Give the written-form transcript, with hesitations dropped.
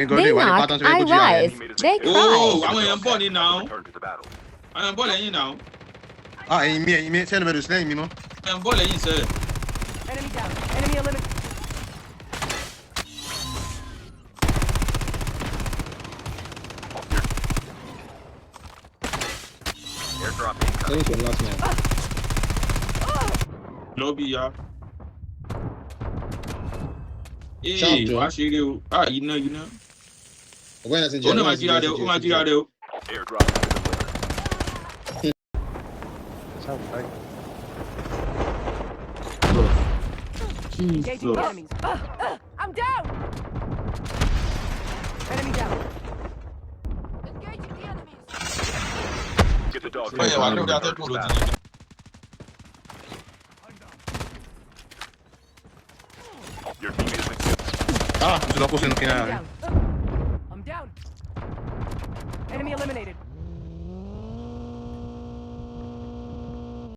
They knock, I rise. They Oh, cry. àwọn èèyàn ń bọ̀ ní now. Àwọn èèyàn ń bọ̀ lẹ́yìn now. Ah, èmi ṣé ẹni bẹ̀rẹ̀ sílẹ̀ mi mọ́. Àwọn èèyàn ń bọ̀ lẹ́yìn sẹ́. Enemy down. Enemy eliminated. Thanks for last man. Lọ́bí ya. Sharp, Ee, Joe. wàá ṣeré o. Ah, iná. Ọ̀gbẹ́ni àti Ó ní máa jíra rẹ̀ o, ó máa jíra rẹ̀ o. Engaging the enemies. I'm down. Enemy down. Engaging the enemies. Báyẹ̀ wà lórí atẹ́gùn ló ti ní. Ah, mo ti lọ kó sínú kí n Enemy náà. down. I'm down. Enemy eliminated.